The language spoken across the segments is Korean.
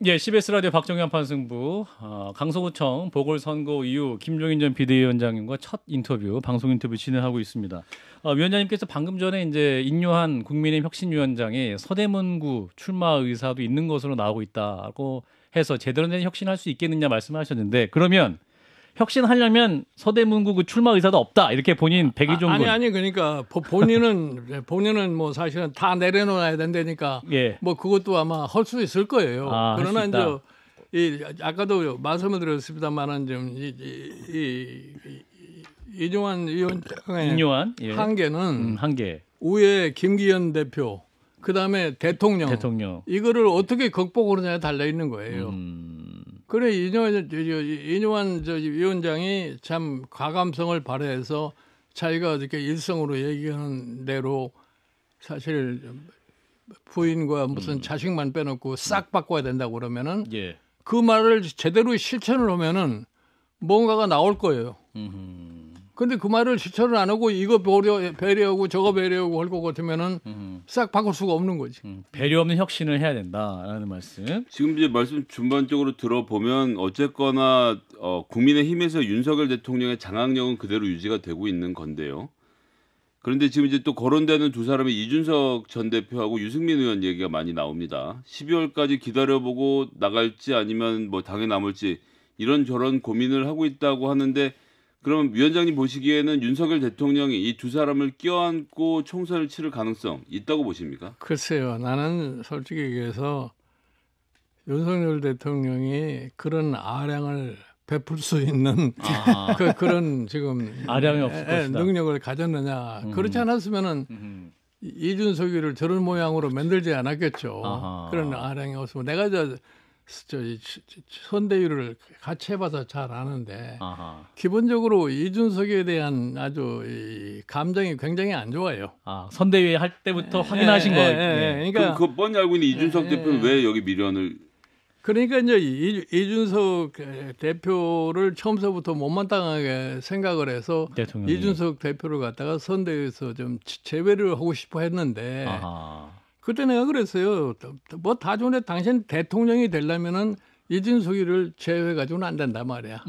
예, CBS 라디오 박정현 판승부 강서구청 보궐선거 이후 김종인 전 비대위원장님과 첫 인터뷰, 방송 인터뷰 진행하고 있습니다. 위원장님께서 방금 전에 이제 인요한 국민의힘 혁신위원장이 서대문구 출마 의사도 있는 것으로 나오고 있다고 해서 제대로 된 혁신할 수 있겠느냐 말씀하셨는데, 그러면 혁신하려면 서대문구 그 출마 의사도 없다 이렇게 본인 백의종군. 아니 그러니까 본인은 뭐 사실은 다 내려놓아야 된다니까 예. 뭐 그것도 아마 할 수 있을 거예요. 그러나 이제 아까도 말씀을 드렸습니다만은 좀 이종환 위원장의 예. 한계는 한계. 우에 김기현 대표, 그 다음에 대통령 이거를 어떻게 극복하느냐에 달려 있는 거예요. 그래 이종환 위원장이 참 과감성을 발휘해서 자기가 어떻게 일성으로 얘기하는 대로 사실 부인과 무슨 자식만 빼놓고 싹 바꿔야 된다고 그러면은 예. 그 말을 제대로 실천을 하면은 뭔가가 나올 거예요. 근데 그 말을 실천을 안 하고 이거 배려하고 저거 배려하고 할 것 같으면은 싹 바꿀 수가 없는 거지. 배려 없는 혁신을 해야 된다라는 말씀. 지금 이제 말씀 전반적으로 들어보면 어쨌거나 국민의힘에서 윤석열 대통령의 장악력은 그대로 유지가 되고 있는 건데요. 그런데 지금 이제 또 거론되는 두 사람의 이준석 전 대표하고 유승민 의원 얘기가 많이 나옵니다. 12월까지 기다려보고 나갈지 아니면 뭐 당에 남을지 이런저런 고민을 하고 있다고 하는데, 그럼 위원장님 보시기에는 윤석열 대통령이 이 두 사람을 껴안고 총선을 치를 가능성 있다고 보십니까? 글쎄요. 나는 솔직히 얘기해서 윤석열 대통령이 그런 아량을 베풀 수 있는 그런 지금 아량이 없을 것이다. 능력을 가졌느냐. 그렇지 않았으면은 이준석이를 저런 모양으로 만들지 않았겠죠. 그런 아량이 없으면 내가 선대위를 같이 해봐서 잘 아는데 기본적으로 이준석에 대한 아주 감정이 굉장히 안 좋아요. 선대위 할 때부터 확인하신 거예요. 그러니까 그 뻔히 알고 있는 이준석 대표는 왜 여기 미련을? 그러니까 이제 이준석 대표를 처음서부터 못마땅하게 생각을 해서 대통령이. 이준석 대표를 갖다가 선대위에서 좀 제외를 하고 싶어 했는데. 그때 내가 그랬어요. 뭐 다 좋은데 당신 대통령이 되려면은 이준석이를 제외해가지고는 안 된단 말이야.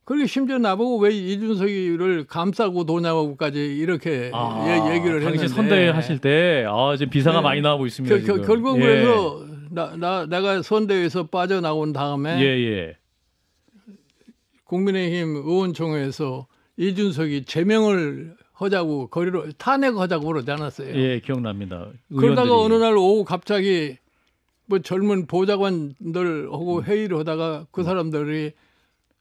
그리고 심지어 나보고 왜 이준석이를 감싸고 도냐고까지 이렇게 얘기를 했는데. 당시 선대위 하실 때 지금 비사가 많이 나오고 있습니다. 결국 그래서 내가 선대위에서 빠져나온 다음에 국민의힘 의원총회에서 이준석이 제명을 하자고 거리로 탄핵하자고 그러지 않았어요. 예, 기억납니다. 그러다가 어느 날 오후 갑자기 뭐 젊은 보좌관들하고 회의를 하다가 그 사람들이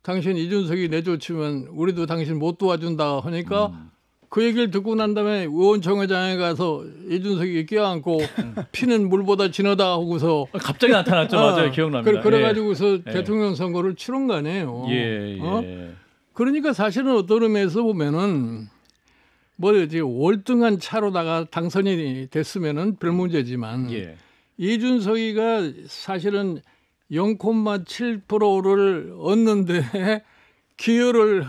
당신 이준석이 내쫓으면 우리도 당신 못 도와준다 하니까 그 얘기를 듣고 난 다음에 의원총회장에 가서 이준석이 껴안고 피는 물보다 진하다 하고서 갑자기 나타났죠. 맞아요. 기억납니다. 그래가지고서 대통령 선거를 치른 거 아니에요. 그러니까 사실은 어떤 의미에서 보면은 뭐지 월등한 차로다가 당선이 됐으면은 별 문제지만 이준석이가 사실은 0.7%를 얻는데 기여를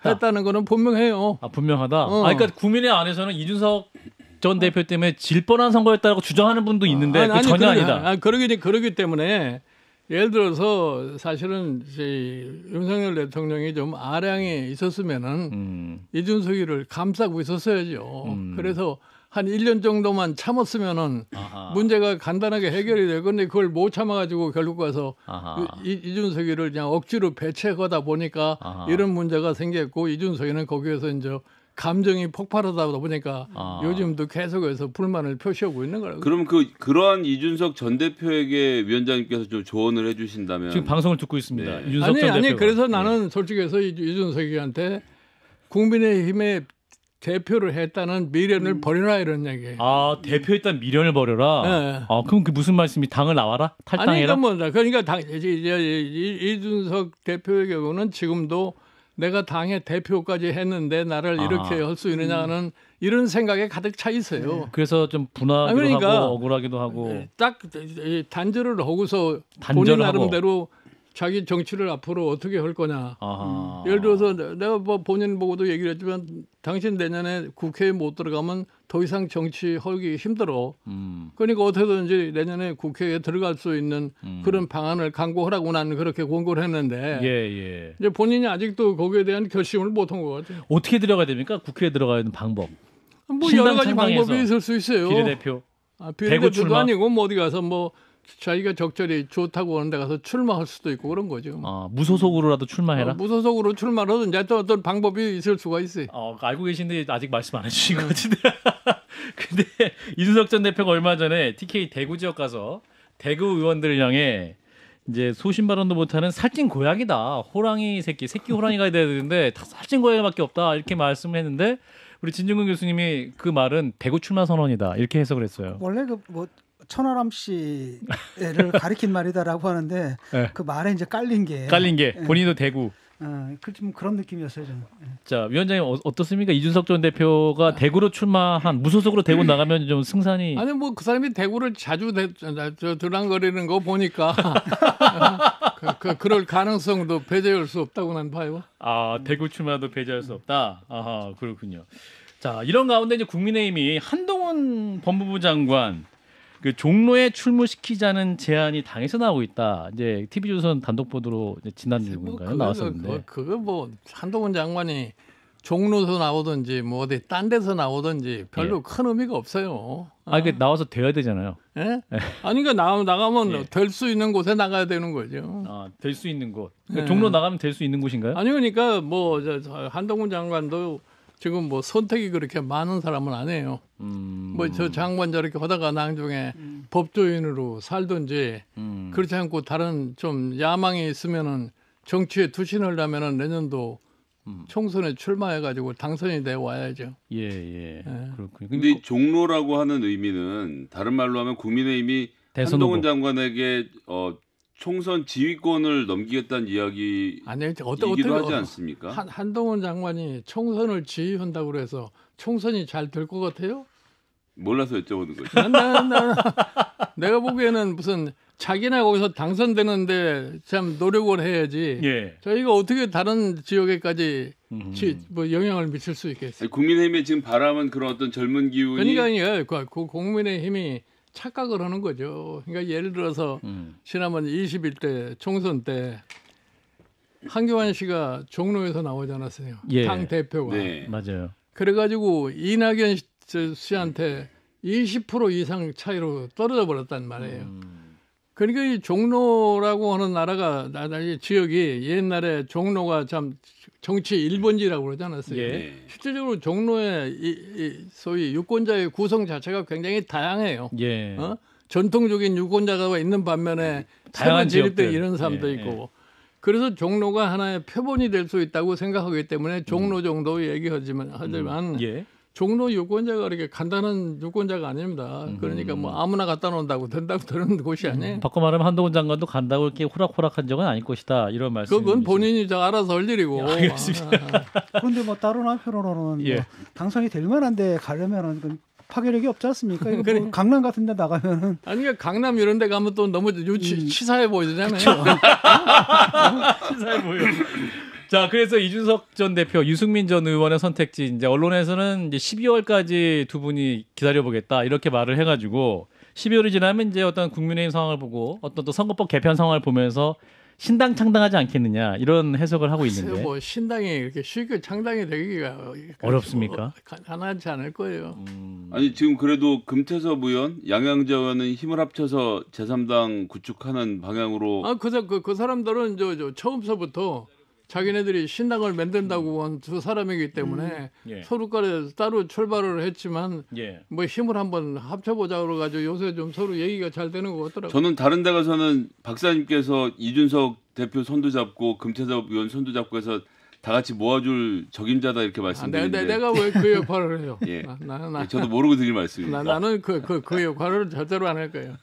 했다는 거는 분명해요. 분명하다. 그러니까 국민의 안에서는 이준석 전 대표 때문에 질 뻔한 선거였다고 주장하는 분도 있는데 전혀 아니다. 그러기 때문에 예를 들어서 사실은 윤석열 대통령이 좀 아량이 있었으면은 이준석이를 감싸고 있었어야죠. 그래서 한 1년 정도만 참았으면은 문제가 간단하게 해결이 될 건데 그걸 못 참아가지고 결국 가서 이준석이를 그냥 억지로 배치하다 보니까 이런 문제가 생겼고 이준석이는 거기에서 이제 감정이 폭발하다 보니까 요즘도 계속해서 불만을 표시하고 있는 거라고. 그럼 그러한 이준석 전 대표에게 위원장님께서 좀 조언을 해주신다면. 지금 방송을 듣고 있습니다. 네. 이준석 전 대표가. 아니 그래서 나는 솔직해서 이준석이한테 국민의힘의 대표를 했다는 미련을 버려라 이런 얘기예요. 대표했다는 미련을 버려라. 네. 그럼 그 무슨 말씀이 당을 나와라? 탈당해라? 그러니까 이준석 대표의 경우는 지금도 내가 당의 대표까지 했는데 나를 이렇게 할 수 있느냐는 이런 생각에 가득 차 있어요. 그래서 좀 분하기도 하고 억울하기도 하고. 딱 단절을 하고서 본인 나름대로 자기 정치를 앞으로 어떻게 할 거냐. 아하. 예를 들어서 내가 뭐 본인 보고도 얘기를 했지만 당신 내년에 국회에 못 들어가면 더 이상 정치 하기 힘들어. 그러니까 어떻게든지 내년에 국회에 들어갈 수 있는 그런 방안을 강구하라고 나는 그렇게 권고를 했는데 예. 이제 본인이 아직도 거기에 대한 결심을 못한 것 같아요. 어떻게 들어가야 됩니까? 국회에 들어가는 방법. 뭐 신당 여러 가지 창당에서 방법이 있을 수 있어요. 비례대표. 대구 비례대표도 출마? 아니고 뭐 어디 가서 뭐 자기가 적절히 좋다고 하는 데 가서 출마할 수도 있고 그런 거죠. 무소속으로라도 출마해라. 무소속으로 출마를 하든지 또 어떤 방법이 있을 수가 있어요. 알고 계신데 아직 말씀 안 해주신 것 같은데. 근데 이준석 전 대표가 얼마 전에 TK 대구 지역 가서 대구 의원들을 향해 이제 소신 발언도 못하는 살찐 고양이다. 호랑이 새끼 호랑이가 돼야 되는데 다 살찐 고양이밖에 없다. 이렇게 말씀을 했는데 우리 진중근 교수님이 그 말은 대구 출마 선언이다. 이렇게 해석을 했어요. 원래 뭐 천하람 씨를 가리킨 말이다라고 하는데 네. 그 말에 이제 깔린 게 본인도 대구. 좀 그런 느낌이었어요 저는. 자 위원장님 어떻습니까? 이준석 전 대표가 대구로 출마한 무소속으로 대구 나가면 좀 승산이 아니 뭐 그 사람이 대구를 자주 들랑거리는 거 보니까 그럴 가능성도 배제할 수 없다고 난 봐요. 대구 출마도 배제할 수 없다. 아하 그렇군요. 자 이런 가운데 이제 국민의힘이 한동훈 법무부 장관 그 종로에 출무시키자는 제안이 당에서 나오고 있다. 이제 TV조선 단독 보도로 지난주인가요 나왔었는데. 그거 뭐 한동훈 장관이 종로에서 나오든지 뭐 어디 딴 데서 나오든지 별로 큰 의미가 없어요. 그 나와서 돼야 되잖아요. 예? 아니 그러니까 나가면 예. 될 수 있는 곳에 나가야 되는 거죠. 될 수 있는 곳. 종로 나가면 될 수 있는 곳인가요? 아니 그러니까 뭐 한동훈 장관도 지금 뭐 선택이 그렇게 많은 사람은 아니에요. 뭐 저 장관 저렇게 하다가 나중에 법조인으로 살든지 그렇지 않고 다른 좀 야망이 있으면은 정치에 투신을 하면은 내년도 총선에 출마해가지고 당선이 돼 와야죠. 예. 그렇군요. 근데 종로라고 하는 의미는 다른 말로 하면 국민의힘이 한동훈 장관에게 총선 지휘권을 넘기겠다는 이야기이기도 하지 않습니까? 한동훈 장관이 총선을 지휘한다고 그래서 총선이 잘 될 것 같아요? 몰라서 여쭤보는 거죠. 내가 보기에는 무슨 자기네 거기서 당선되는데 참 노력을 해야지. 예. 저희가 어떻게 다른 지역에까지 뭐 영향을 미칠 수 있겠어요? 국민의힘의 지금 바람은 그런 어떤 젊은 기운이 그러니까 그 국민의힘이 착각을 하는 거죠. 그러니까 예를 들어서 지난번 21대 총선 때 한교안 씨가 종로에서 나오지 않았어요. 예. 당 대표가. 네. 맞아요. 그래가지고 이낙연 씨한테 20% 이상 차이로 떨어져 버렸단 말이에요. 그러니까 이 종로라고 하는 나라가 지역이 옛날에 종로가 참 정치 1번지라고 그러지 않았어요. 예. 실질적으로 종로의 이 소위 유권자의 구성 자체가 굉장히 다양해요. 예. 전통적인 유권자가 있는 반면에 다양한 새로 재립된 지역들. 이런 사람도 예. 있고. 그래서 종로가 하나의 표본이 될 수 있다고 생각하기 때문에 종로 정도 얘기하지만 예. 종로 유권자가 그렇게 간단한 유권자가 아닙니다. 그러니까 뭐 아무나 갖다 놓는다고 된다고 되는 곳이 아니에요. 바꿔 말하면 한동훈 장관도 간다고 이렇게 호락호락한 적은 아닐 것이다. 이런 말씀. 그건 본인이 알아서 할 일이고. 알겠습니다. 그런데 뭐 다른 한편으로는 예. 뭐 당선이 될 만한데 가려면은 파괴력이 없지 않습니까? 이거 뭐 강남 같은 데 나가면은 아니 그러니까 강남 이런 데 가면 또 너무 치사해 보이잖아요. 치사해 보여. 자, 그래서 이준석 전 대표, 유승민 전 의원의 선택지 이제 언론에서는 이제 12월까지 두 분이 기다려보겠다 이렇게 말을 해가지고 12월이 지나면 이제 어떤 국민의힘 상황을 보고 어떤 또 선거법 개편 상황을 보면서 신당 창당하지 않겠느냐 이런 해석을 하고 있는데 뭐 신당이 이렇게 쉽게 창당이 되기가 어렵습니까? 가능하지 않을 거예요. 아니 지금 그래도 금태섭 의원, 양양자 의원은 힘을 합쳐서 제3당 구축하는 방향으로 그 사람들은 저 처음서부터 자기네들이 신당을 만든다고 한 두 사람이기 때문에 예. 서로 간에 따로 출발을 했지만 예. 뭐 힘을 한번 합쳐보자 그래가지고 요새 좀 서로 얘기가 잘 되는 것 같더라고요. 저는 다른 데 가서는 박사님께서 이준석 대표 손도 잡고 금태섭 의원 손도 잡고 해서 다 같이 모아줄 적임자다 이렇게 말씀드리는데 내가 왜 그 역할을 해요? 예. 저도 모르고 드릴 말씀입니다. 나는 그 역할을 절대로 안 할 거예요.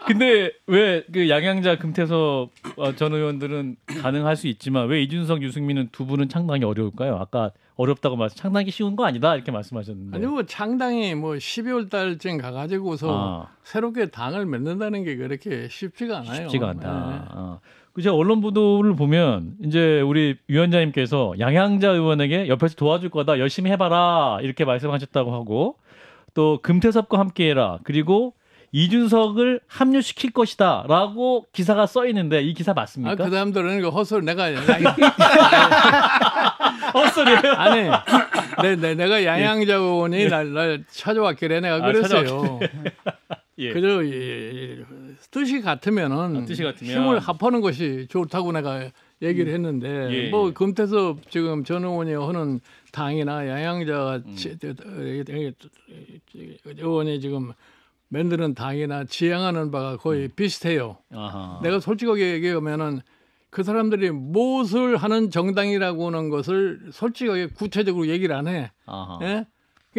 근데 왜 그 양양자 금태섭 전 의원들은 가능할 수 있지만 왜 이준석 유승민은 두 분은 창당이 어려울까요? 아까 어렵다고 창당하기 쉬운 거 아니다 이렇게 말씀하셨는데. 아니 뭐 창당이 뭐 12월 달쯤 가가지고서 새롭게 당을 맺는다는 게 그렇게 쉽지가 않아요. 쉽지가 않다. 제가 언론 보도를 보면 이제 우리 위원장님께서 양양자 의원에게 옆에서 도와줄 거다 열심히 해봐라 이렇게 말씀하셨다고 하고 또 금태섭과 함께해라 그리고 이준석을 합류시킬 것이다라고 기사가 써 있는데 이 기사 맞습니까? 그 사람들은 그 헛소리 내가 헛소리예요? 아니, 내가 양양자 의원이 날 찾아왔길래 내가 그랬어요. 예. 그저 뜻이 같으면은 힘을 합하는 것이 좋다고 내가 얘기를 했는데 뭐 금태섭 지금 전 의원이 하는 당이나 양양자 의원이 지금 만드는 당이나 지향하는 바가 거의 비슷해요. 아하. 내가 솔직하게 얘기하면은 그 사람들이 무엇을 하는 정당이라고 하는 것을 솔직하게 구체적으로 얘기를 안 해. 예?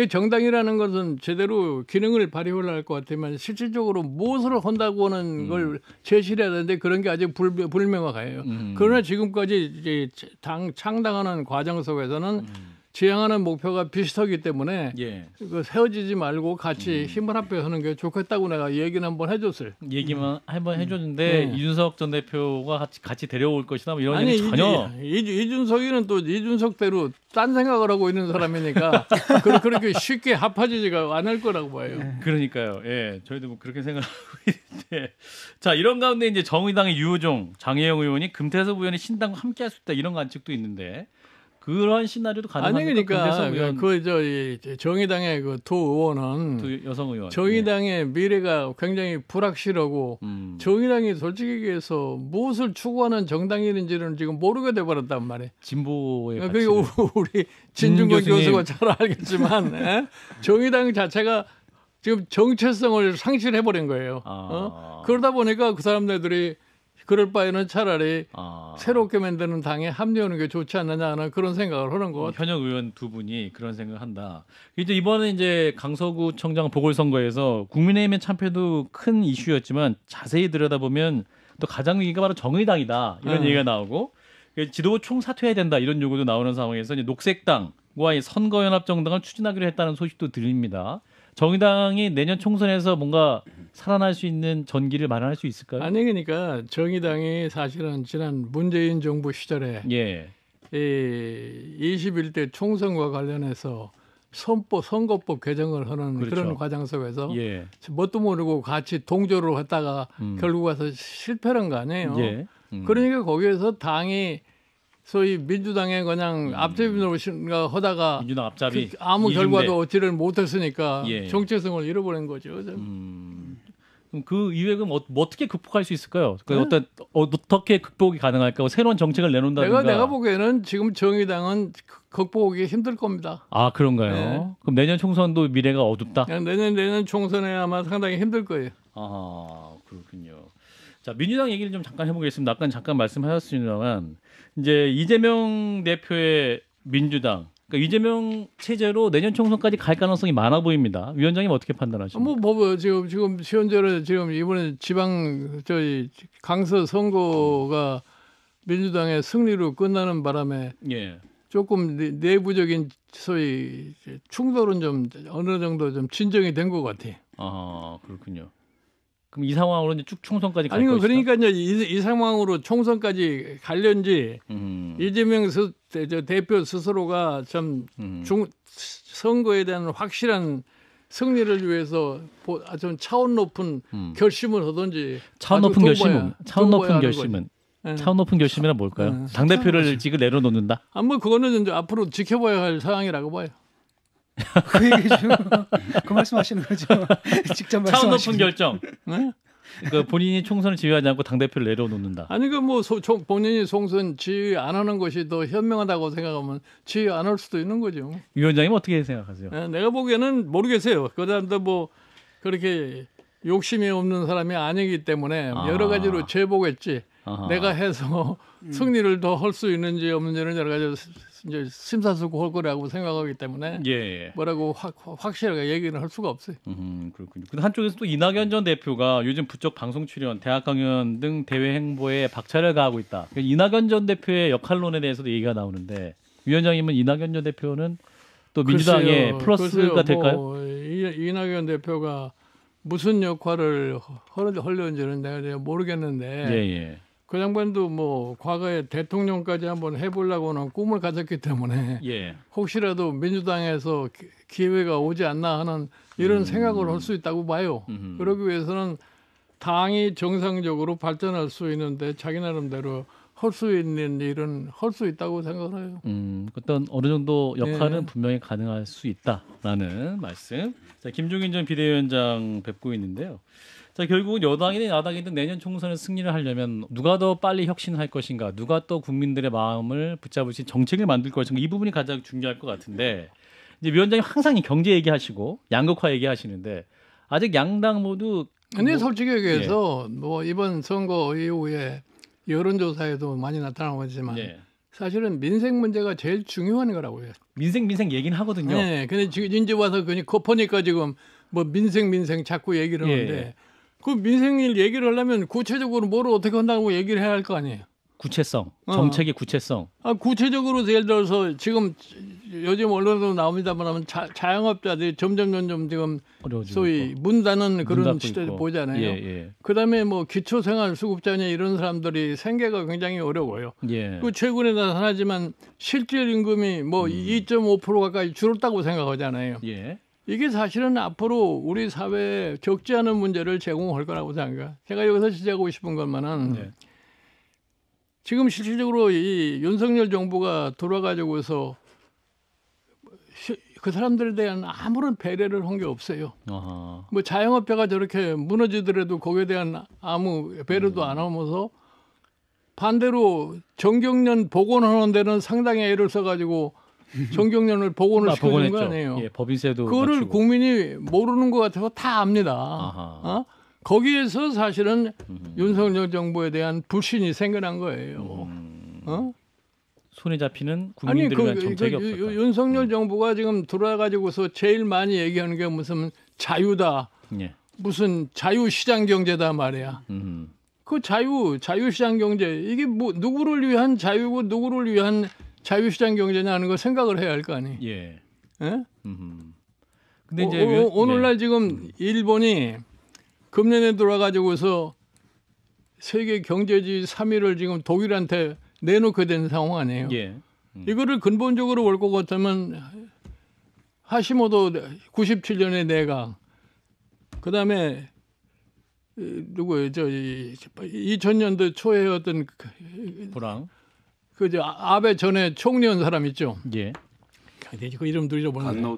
정당이라는 것은 제대로 기능을 발휘하려 할 것 같으면 실질적으로 무엇을 한다고 하는 걸 제시를 해야 되는데 그런 게 아직 불명확해요. 그러나 지금까지 이제 당 창당하는 과정 속에서는 지향하는 목표가 비슷하기 때문에 그 세워지지 말고 같이 힘을 합해하는 게 좋겠다고 내가 얘기는 한번 해줬어요. 얘기만 한번 해줬는데 이준석 전 대표가 같이 데려올 것이다 뭐 이런 얘기 전혀. 이준석이는 또 이준석대로 딴 생각을 하고 있는 사람이니까 그렇게 쉽게 합하지가 않을 거라고 봐요. 그러니까요. 예, 저희도 뭐 그렇게 생각하고 있는데 자 이런 가운데 이제 정의당의 유호종, 장혜영 의원이 금태섭 의원이 신당과 함께할 수 있다 이런 관측도 있는데. 그런 시나리오도 가능합니까? 아니 그러니까 정의당의 그 두 의원은 두 여성 의원 정의당의 미래가 굉장히 불확실하고 정의당이 솔직히 얘기해서 무엇을 추구하는 정당인지는 지금 모르게 돼버렸단 말이에요. 진보의 가치. 그러니까 우리 진중권 교수가 잘 알겠지만 정의당 자체가 지금 정체성을 상실해버린 거예요. 그러다 보니까 그 사람들이 그럴 바에는 차라리 새롭게 만드는 당에 합류하는 게 좋지 않느냐 하는 그런 생각을 하는 것 같아요. 현역 의원 두 분이 그런 생각을 한다. 이제 이번에 이제 강서구 청장 보궐선거에서 국민의힘의 참패도 큰 이슈였지만 자세히 들여다보면 또 가장 위기가 바로 정의당이다 이런 얘기가 나오고 지도부 총사퇴해야 된다 이런 요구도 나오는 상황에서 이제 녹색당과 선거연합정당을 추진하기로 했다는 소식도 들립니다. 정의당이 내년 총선에서 뭔가 살아날 수 있는 전기를 마련할 수 있을까요? 아니 그러니까 정의당이 사실은 지난 문재인 정부 시절에 이 21대 총선과 관련해서 선거법 개정을 하는 그런 과정 속에서 뭣도 모르고 같이 동조를 했다가 결국 와서 실패를 한 거 아니에요. 그러니까 거기에서 당이 소위 민주당에 그냥 앞잡이로 하다가 민주당 앞잡이 아무 결과도 얻지를 못했으니까 정체성을 잃어버린 거죠. 그럼 그 이외에 어떻게 극복할 수 있을까요? 어떻게 극복이 가능할까? 새로운 정책을 내놓는다든가. 내가 보기에는 지금 정의당은 극복하기 힘들 겁니다. 아 그런가요? 그럼 내년 총선도 미래가 어둡다? 내년 총선에 아마 상당히 힘들 거예요. 아 그렇군요. 자 민주당 얘기를 좀 잠깐 해보겠습니다. 아까 잠깐 말씀하셨습니다만 이제 이재명 대표의 민주당, 그러니까 이재명 체제로 내년 총선까지 갈 가능성이 많아 보입니다. 위원장님 어떻게 판단하십니까? 뭐 지금 현재는 지금 이번에 강서 선거가 민주당의 승리로 끝나는 바람에 조금 내부적인 소위 충돌은 좀 어느 정도 좀 진정이 된 것 같아요. 아 그렇군요. 그럼 이 상황으로 이제 쭉 총선까지 갈 것이다? 그러니까 이제 이 상황으로 총선까지 갈련지 이재명 대표 스스로가 좀 선거에 대한 확실한 승리를 위해서 좀 차원 높은 결심을 하든지 차원 높은 결심이란 뭘까요? 당 대표를 지금 내려놓는다. 뭐 그거는 이제 앞으로 지켜봐야 할 사항이라고 봐요. 그 얘기 그 말씀하시는 거죠. 직접 말씀하시는. 차원 높은 결정. 네? 그러니까 본인이 총선을 지휘하지 않고 당 대표를 내려놓는다. 아니 본인이 총선 지휘 안 하는 것이 더 현명하다고 생각하면 지휘 안 할 수도 있는 거죠. 위원장님 어떻게 생각하세요? 네, 내가 보기에는 모르겠어요. 그 사람도 뭐 그렇게 욕심이 없는 사람이 아니기 때문에 여러 가지로 재보겠지. 내가 해서 승리를 더 할 수 있는지 없는지는 여러 가지 이제 심사숙고할 거라고 생각하기 때문에 뭐라고 확실하게 얘기는 할 수가 없어요. 그렇군요. 근데 한쪽에서 또 이낙연 전 대표가 요즘 부쩍 방송 출연, 대학 강연 등 대외 행보에 박차를 가하고 있다. 이낙연 전 대표의 역할론에 대해서도 얘기가 나오는데 위원장님은 이낙연 전 대표는 또 민주당의 글쎄요, 플러스가 될까요? 뭐 이낙연 대표가 무슨 역할을 하려는지는 내가 모르겠는데 예. 그 양반도 뭐 과거에 대통령까지 한번 해보려고는 꿈을 가졌기 때문에 예. 혹시라도 민주당에서 기회가 오지 않나 하는 이런 생각을 할 수 있다고 봐요. 그러기 위해서는 당이 정상적으로 발전할 수 있는데 자기 나름대로 할 수 있는 일은 할 수 있다고 생각을 해요. 어떤 어느 정도 역할은 네. 분명히 가능할 수 있다라는 말씀. 자, 김종인 전 비대위원장 뵙고 있는데요. 자, 결국은 여당이든 야당이든 내년 총선에 승리를 하려면 누가 더 빨리 혁신할 것인가, 누가 또 국민들의 마음을 붙잡으신 정책을 만들 것인가, 이 부분이 가장 중요할 것 같은데, 이제 위원장님 항상 이 경제 얘기하시고 양극화 얘기하시는데 아직 양당 모두 근데 솔직히 얘기해서 뭐 이번 선거 이후에 여론조사에도 많이 나타나고 있지만 예. 사실은 민생 문제가 제일 중요한 거라고요. 민생 얘기는 하거든요. 네, 근데 지금 이제 와서 그냥 급하니까 지금 뭐 민생 자꾸 얘기를 하는데 예. 그 민생 일 얘기를 하려면 구체적으로 뭐를 어떻게 한다고 얘기를 해야 할 거 아니에요. 구체성, 정책의 구체성. 구체적으로 예를 들어서 지금 요즘 언론에도 나옵니다만 자영업자들이 점점 지금 어려워지고 소위 있고. 문 닫는 문 그런 닫고 시대를 있고. 보잖아요. 예. 그다음에 뭐 기초생활수급자냐 이런 사람들이 생계가 굉장히 어려워요. 예. 그 최근에 나타나지만 실질 임금이 뭐 2.5% 가까이 줄었다고 생각하잖아요. 예. 이게 사실은 앞으로 우리 사회에 적지 않은 문제를 제공할 거라고 생각해요. 제가 여기서 지적하고 싶은 것만은 네. 지금 실질적으로 이 윤석열 정부가 돌아가지고서 그 사람들에 대한 아무런 배려를 한 게 없어요. 아하. 뭐 자영업자가 저렇게 무너지더라도 거기에 대한 아무 배려도 안 하면서 반대로 정경련 복원하는 데는 상당히 애를 써가지고 정경련을 복원을 시켜준 거 아니에요. 예, 법인세도 그거를 맞추고. 국민이 모르는 것 같아서 다 압니다. 아하. 거기에서 사실은 윤석열 정부에 대한 불신이 생겨난 거예요. 손에 잡히는 아니 국민들에 대한 정책이 없었다. 윤석열 정부가 지금 돌아가지고서 제일 많이 얘기하는 게 무슨 자유다, 예. 무슨 자유시장 경제다 말이야. 그 자유시장 경제 이게 뭐 누구를 위한 자유고 누구를 위한 자유시장 경제냐는 거 생각을 해야 할 거 아니. 예. 예? 근데 이제 오늘날 지금 일본이 금년에 돌아가지고서 세계 경제지 3위를 지금 독일한테 내놓게 된 상황 아니에요. 예. 이거를 근본적으로 볼 것 같으면 하시모토 97년에 내각, 그다음에 누구예요? 2000년도 초에 어떤 불황. 그저 아베 전에 총리한 사람 있죠. 예. 그 이름도 잊어버렸네.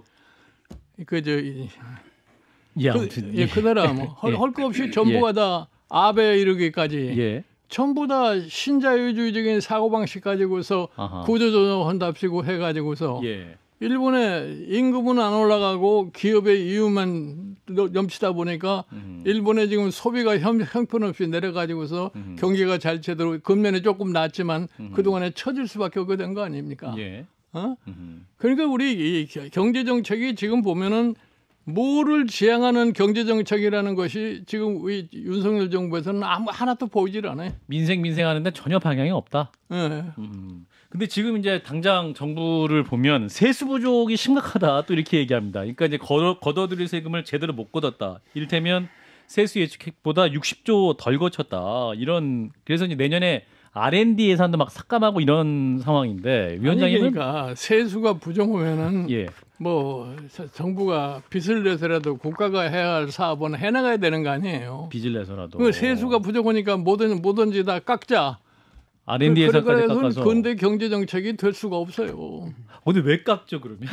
예, 아무튼. 그 사람 할 거 없이 전부가 다 아베 이르기까지 예. 전부 다 신자유주의적인 사고방식 가지고서 구조조정한답시고 해가지고서 예. 일본의 임금은 안 올라가고 기업의 이윤만 넘치다 보니까 일본의 지금 소비가 형편없이 내려가지고서 경기가 잘 제대로 금년에 조금 낮지만 그동안에 처질 수밖에 없게 된 거 아닙니까? 예. 그러니까 우리 이 경제정책이 지금 보면은 뭐를 지향하는 경제정책이라는 것이 지금 우리 윤석열 정부에서는 하나도 보이질 않아요. 민생 하는데 전혀 방향이 없다. 네. 근데 지금 이제 당장 정부를 보면 세수 부족이 심각하다 또 이렇게 얘기합니다. 그러니까 이제 걷어들일 세금을 제대로 못 걷었다. 이를테면 세수 예측액보다 60조 덜 거쳤다. 이런 그래서 이제 내년에 R&D 예산도 막 삭감하고 이런 상황인데 위원장님은 그러니까 세수가 부족하면은 예. 뭐 정부가 빚을 내서라도 국가가 해야 할 사업은 해나가야 되는 거 아니에요. 빚을 내서라도. 그 세수가 부족하니까 뭐든지 다 깎자. R&D 예산까지 깎아서. 근데 경제 정책이 될 수가 없어요. 근데 왜 깎죠 그러면?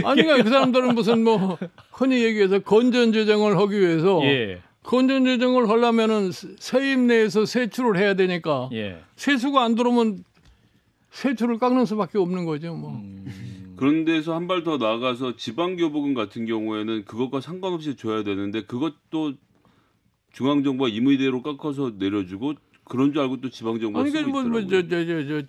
아니 그 사람들은 무슨 뭐 흔히 얘기해서 건전 재정을 하기 위해서 예. 건전 재정을 하려면은 세입 내에서 세출을 해야 되니까 예. 세수가 안 들어오면 세출을 깎는 수밖에 없는 거죠. 뭐. 그런 데서 한 발 더 나아가서 지방교부금 같은 경우에는 그것과 상관없이 줘야 되는데 그것도 중앙정부가 임의대로 깎아서 내려주고 그런 줄 알고 또 지방정부가 쓰고 있더라고요.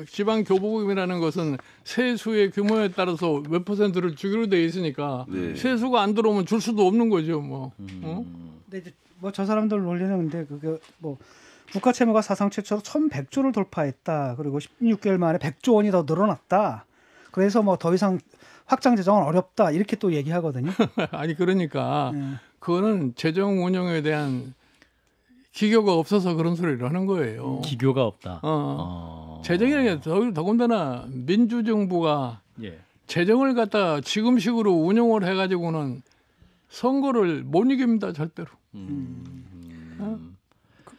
지방 교부금이라는 것은 세수의 규모에 따라서 몇 %를 주기로 돼 있으니까 네. 세수가 안 들어오면 줄 수도 없는 거죠. 뭐. 근데 이제 뭐 저 사람들 논리는 근데 그게 뭐 국가 채무가 사상 최초로 1,100조를 돌파했다. 그리고 16개월 만에 100조 원이 더 늘어났다. 그래서 뭐 더 이상 확장 재정은 어렵다. 이렇게 또 얘기하거든요. 아니 그러니까 그거는 재정 운영에 대한 기교가 없어서 그런 소리를 하는 거예요. 기교가 없다. 재정이라는 게 더군다나 민주정부가 예. 재정을 갖다 지금식으로 운영을 해가지고는 선거를 못 이깁니다 절대로.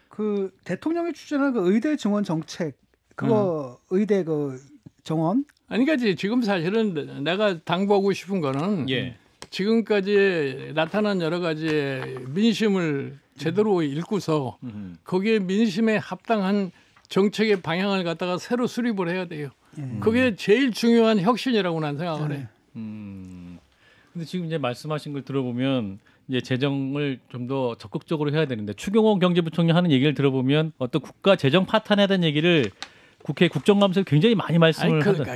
그 대통령이 추진한 그 의대 증원 정책 그거 의대 그 정원 아니 그러니까 지금 사실은 내가 당부하고 싶은 거는 예. 지금까지 나타난 여러 가지의 민심을 제대로 읽고서 거기에 민심에 합당한 정책의 방향을 갖다가 새로 수립을 해야 돼요. 그게 제일 중요한 혁신이라고 난 생각을 해. 근데 지금 이제 말씀하신 걸 들어보면 이제 재정을 좀 더 적극적으로 해야 되는데 추경호 경제부총리 하는 얘기를 들어보면 어떤 국가 재정 파탄에 대한 얘기를 국회 국정감사에서 굉장히 많이 말씀을 하던.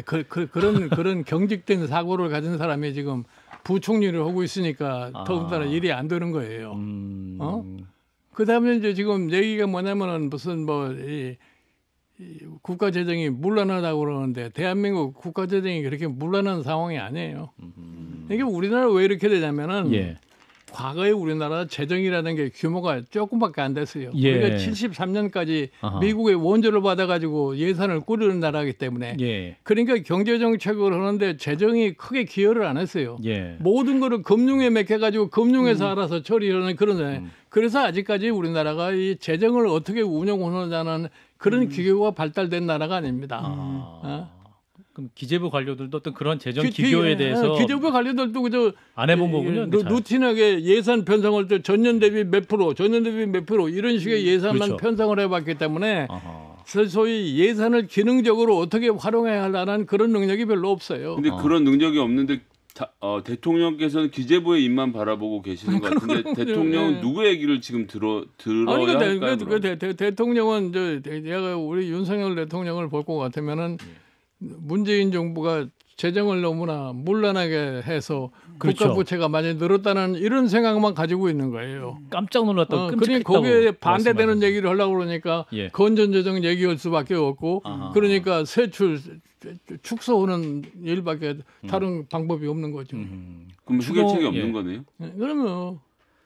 그런 경직된 사고를 가진 사람이 지금 부총리를 하고 있으니까 더군다나 일이 안 되는 거예요. 그다음에 이제 지금 얘기가 뭐냐면은 무슨 이 국가 재정이 문란하다고 그러는데 대한민국 국가 재정이 그렇게 문란한 상황이 아니에요. 이게 우리나라 왜 이렇게 되냐면은 예. 과거에 우리나라 재정이라는 게 규모가 조금밖에 안 됐어요. 예. 우리가 73년까지 아하. 미국의 원조를 받아가지고 예산을 꾸리는 나라이기 때문에 예. 그러니까 경제 정책을 하는데 재정이 크게 기여를 안 했어요. 예. 모든 거를 금융에 맡겨가지고 금융에서 알아서 처리하는 그런 그래서 아직까지 우리나라가 이 재정을 어떻게 운영하느냐는 그런 기교가 발달된 나라가 아닙니다. 그럼 기재부 관료들도 어떤 그런 재정 기교에 대해서 기재부 관료들도 그저 안 해본 거군요. 루틴하게 예산 편성할 때 전년 대비 몇 프로, 전년 대비 몇 프로 이런 식의 예산만 그렇죠. 편성을 해봤기 때문에 소위 예산을 기능적으로 어떻게 활용해야 하려는 그런 능력이 별로 없어요. 근데 그런 능력이 없는데 대통령께서는 기재부의 입만 바라보고 계시는 것 같은데 대통령은 누구 얘기를 지금 들어야 할까요? 대통령은 내가 우리 윤석열 대통령을 볼 것 같으면은 문재인 정부가 재정을 너무나 문란하게 해서 그렇죠. 국가 부채가 많이 늘었다는 이런 생각만 가지고 있는 거예요. 깜짝 놀랐다고 그러니까 거기에 반대되는 얘기를 하려고 그러니까 예. 건전재정 얘기할 수밖에 없고 그러니까 세출 축소하는 일밖에 다른 방법이 없는 거죠. 그럼 해결책이 없는 거네요? 그러면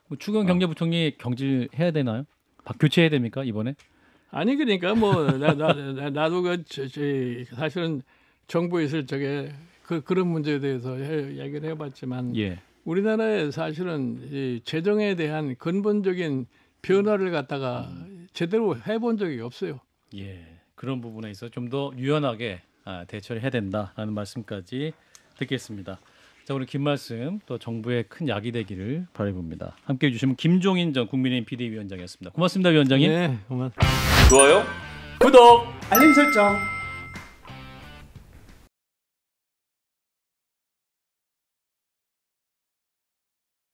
뭐 추경 경제부총리 경질해야 되나요? 교체해야 됩니까 이번에? 아니 그러니까 뭐 나도 사실은 정부에 있을 적에 그런 문제에 대해서 얘기를 해봤지만 예. 우리나라에 사실은 이 재정에 대한 근본적인 변화를 갖다가 제대로 해본 적이 없어요. 예, 그런 부분에 있어 좀 더 유연하게 대처를 해야 된다라는 말씀까지 듣겠습니다. 자, 오늘 긴 말씀 또 정부의 큰 약이 되기를 바라봅니다. 함께해 주시면 김종인 전 국민의힘 비대위원장이었습니다. 고맙습니다, 위원장님. 네, 고맙습니다. 좋아요, 구독, 알림 설정.